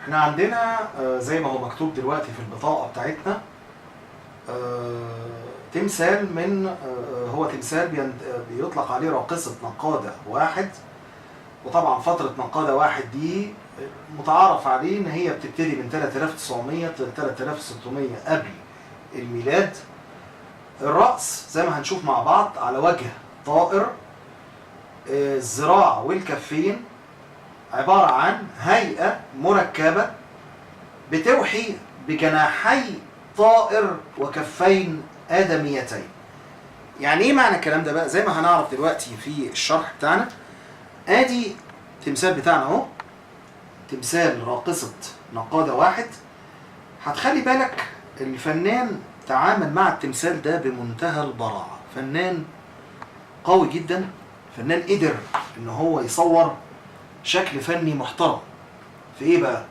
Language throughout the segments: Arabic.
احنا عندنا زي ما هو مكتوب دلوقتي في البطاقة بتاعتنا تمثال من هو تمثال بيطلق عليه راقصة نقادة واحد. وطبعا فترة نقادة واحد دي متعارف عليه ان هي بتبتدي من 3900 ل 3600 قبل الميلاد. الرأس زي ما هنشوف مع بعض على وجه طائر، الذراع والكفين عبارة عن هيئة مركبة بتوحي بجناحي طائر وكفين آدميتين. يعني ايه معنى الكلام ده بقى؟ زي ما هنعرف دلوقتي في الشرح بتاعنا. ادي تمثال بتاعنا اهو، تمثال راقصة نقادة واحد. هتخلي بالك الفنان تعامل مع التمثال ده بمنتهى البراعة، فنان قوي جدا، فنان قدر ان هو يصور شكل فني محترم. في ايه بقى؟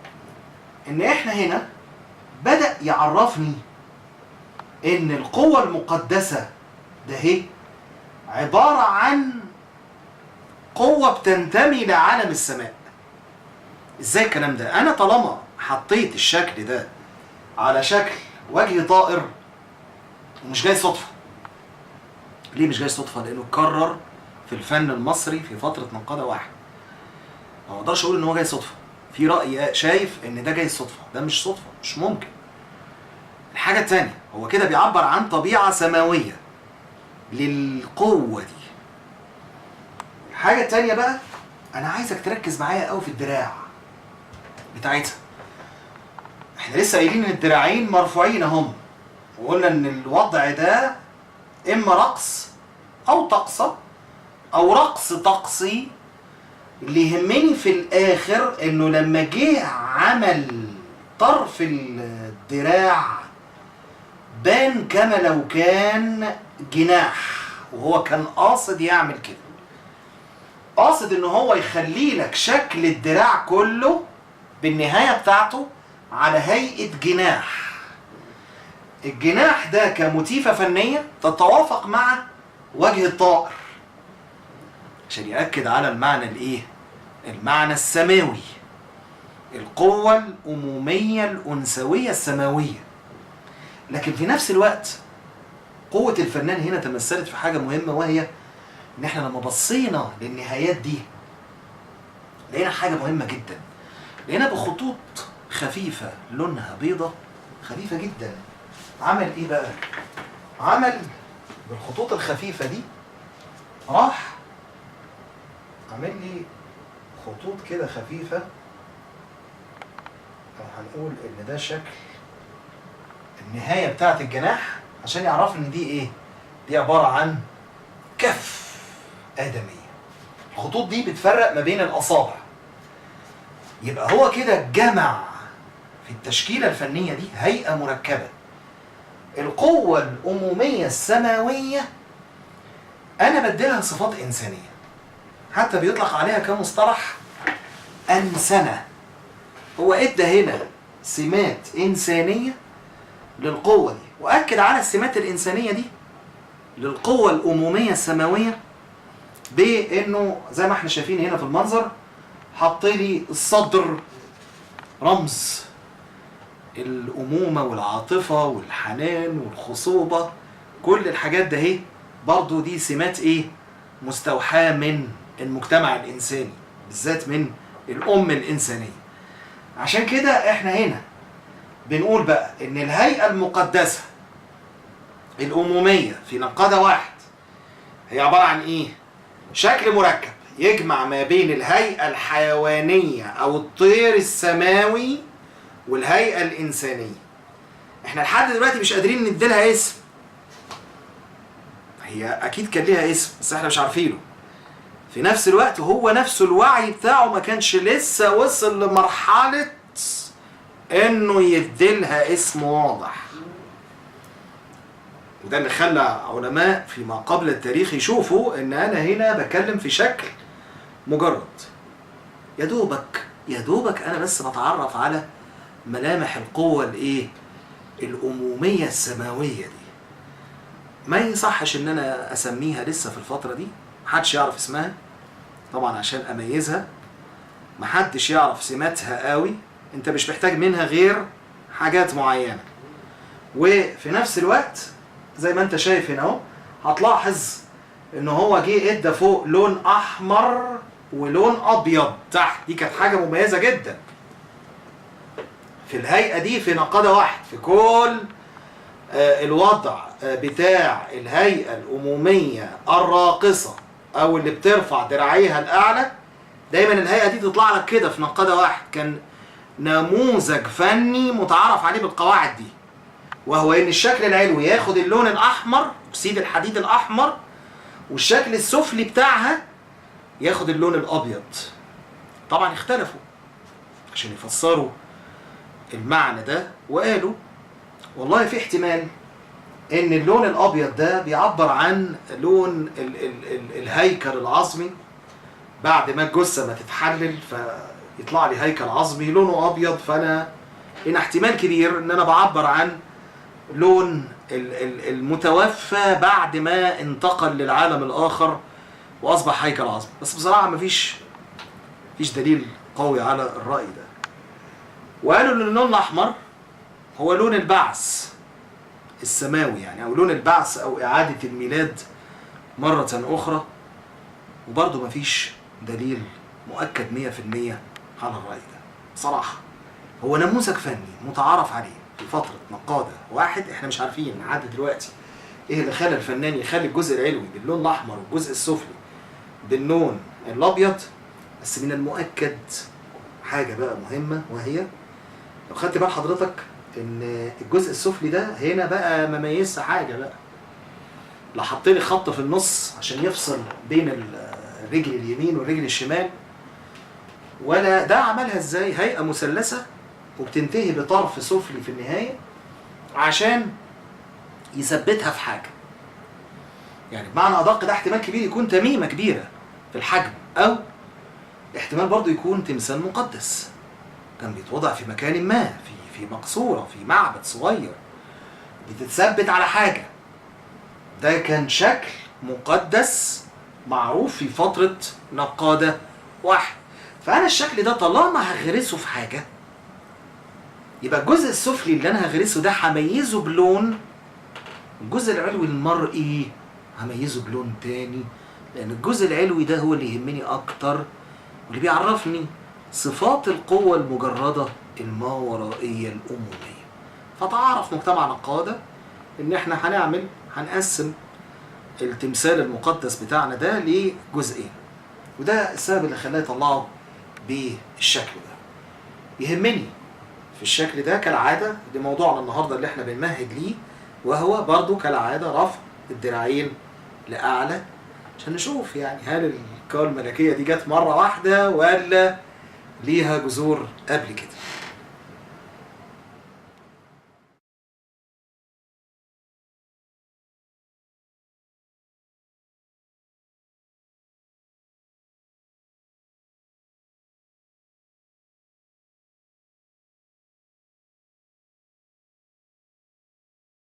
ان احنا هنا بدأ يعرفني ان القوة المقدسة ده هي عبارة عن قوة بتنتمي لعالم السماء. ازاي الكلام ده؟ انا طالما حطيت الشكل ده على شكل وجه طائر ومش جاي صدفة. ليه مش جاي صدفة؟ لانه اتكرر في الفن المصري في فترة نقادة واحد. ما اقدرش اقول ان هو جاي صدفة. في رأي شايف ان ده جاي صدفة، ده مش صدفة، مش ممكن. الحاجة التانية، هو كده بيعبر عن طبيعة سماوية للقوة دي. الحاجة التانية بقى، انا عايزك تركز معايا قوي في الدراع بتاعتها. احنا لسه قايلين ان الدراعين مرفوعين اهم، وقلنا ان الوضع ده اما رقص او طقسة او رقص طقسي. اللي يهمني في الاخر انه لما جه عمل طرف الدراع بان كما لو كان جناح، وهو كان قاصد يعمل كده، قاصد ان هو يخلي لك شكل الدراع كله بالنهاية بتاعته على هيئة جناح. الجناح ده كموتيفة فنية تتوافق مع وجه الطائر عشان يأكد على المعنى الايه؟ المعنى السماوي، القوة الأمومية الأنثوية السماوية. لكن في نفس الوقت قوة الفنان هنا تمثلت في حاجة مهمة، وهي ان احنا لما بصينا للنهايات دي لقينا حاجة مهمة جدا. لقينا بخطوط خفيفة لونها بيضة خفيفة جدا. عمل ايه بقى؟ عمل بالخطوط الخفيفة دي، راح عمل لي خطوط كده خفيفة، او هنقول ان ده شكل النهاية بتاعت الجناح عشان يعرف ان دي ايه؟ دي عبارة عن كف آدمية. الخطوط دي بتفرق ما بين الأصابع. يبقى هو كده جمع في التشكيلة الفنية دي هيئة مركبة. القوة الأمومية السماوية أنا بديلها صفات إنسانية، حتى بيطلق عليها كمصطلح أنسنة. هو إدى هنا سمات إنسانية للقوة دي، وأكد على السمات الإنسانية دي للقوة الأمومية السماوية بأنه زي ما احنا شايفين هنا في المنظر حط لي الصدر رمز الأمومة والعاطفة والحنان والخصوبة. كل الحاجات ده اهي برضو دي سمات ايه؟ مستوحاة من المجتمع الإنساني، بالذات من الأم الإنسانية. عشان كده احنا هنا بنقول بقى ان الهيئة المقدسة الأمومية في نقادة واحد هي عبارة عن ايه؟ شكل مركب يجمع ما بين الهيئة الحيوانية أو الطير السماوي والهيئة الإنسانية. احنا لحد دلوقتي مش قادرين نديلها اسم. هي أكيد كان ليها اسم بس احنا مش عارفينه. في نفس الوقت هو نفسه الوعي بتاعه ما كانش لسه وصل لمرحلة إنه يديلها اسم واضح. وده اللي خلى علماء فيما قبل التاريخ يشوفوا ان انا هنا بكلم في شكل مجرد يا دوبك انا بس بتعرف على ملامح القوة الايه؟ الأمومية السماوية دي. ما يصحش ان انا اسميها لسه في الفترة دي، محدش يعرف اسمها طبعا عشان اميزها، محدش يعرف سماتها قوي انت مش محتاج منها غير حاجات معينة. وفي نفس الوقت زي ما انت شايف هنا اهو، هتلاحظ ان هو جه ادى فوق لون احمر ولون ابيض تحت. دي كانت حاجة مميزة جدا في الهيئة دي، في نقادة واحد، في كل الوضع بتاع الهيئة الأمومية الراقصة أو اللي بترفع دراعيها الأعلى، دايما الهيئة دي تطلع لك كده في نقادة واحد. كان نموذج فني متعارف عليه بالقواعد دي، وهو إن الشكل العلوي ياخد اللون الأحمر، أكسيد الحديد الأحمر، والشكل السفلي بتاعها ياخد اللون الأبيض. طبعا اختلفوا عشان يفسروا المعنى ده، وقالوا والله في احتمال ان اللون الابيض ده بيعبر عن لون الهيكل العظمي بعد ما الجثه ما تتحلل، فيطلع لي هيكل عظمي لونه ابيض، فانا ان احتمال كبير ان انا بعبر عن لون المتوفى بعد ما انتقل للعالم الاخر واصبح هيكل عظمي. بس بصراحه مفيش دليل قوي على الراي ده. وقالوا ان اللون الاحمر هو لون البعث السماوي يعني، او لون البعث او اعادة الميلاد مرة اخرى. وبرضه مفيش دليل مؤكد 100% على الرأي ده. بصراحة هو نموذج فني متعارف عليه في فترة نقادة واحد، احنا مش عارفين لحد دلوقتي ايه اللي خلى الفنان يخلي الجزء العلوي باللون الاحمر والجزء السفلي باللون الابيض. بس من المؤكد حاجة بقى مهمة، وهي لو خدت بال حضرتك ان الجزء السفلي ده هنا بقى ما ميزش حاجه بقى، لا حط لي خط في النص عشان يفصل بين الرجل اليمين والرجل الشمال، ولا ده عملها ازاي هيئه مثلثه وبتنتهي بطرف سفلي في النهايه عشان يثبتها في حاجه. يعني بمعنى ادق ده احتمال كبير يكون تميمه كبيره في الحجم، او احتمال برضو يكون تمثال مقدس كان بيتوضع في مكان ما، في مقصورة، في معبد صغير بتتثبت على حاجة. ده كان شكل مقدس معروف في فترة نقادة واحد. فأنا الشكل ده طالما هغرسه في حاجة، يبقى الجزء السفلي اللي أنا هغرسه ده هميزه بلون، الجزء العلوي المرئي هميزه بلون تاني، لأن الجزء العلوي ده هو اللي يهمني أكتر واللي بيعرفني صفات القوة المجردة الماورائية الأمومية. فتعارف مجتمع نقادة إن إحنا هنقسم التمثال المقدس بتاعنا ده لجزئين، وده السبب اللي خلاه يطلعه بالشكل ده. يهمني في الشكل ده كالعادة لموضوعنا النهاردة اللي إحنا بنمهد ليه، وهو برضو كالعادة رفع الدراعين لأعلى، عشان نشوف يعني هل القوة الملكية دي جت مرة واحدة ولا ليها جذور قبل كده.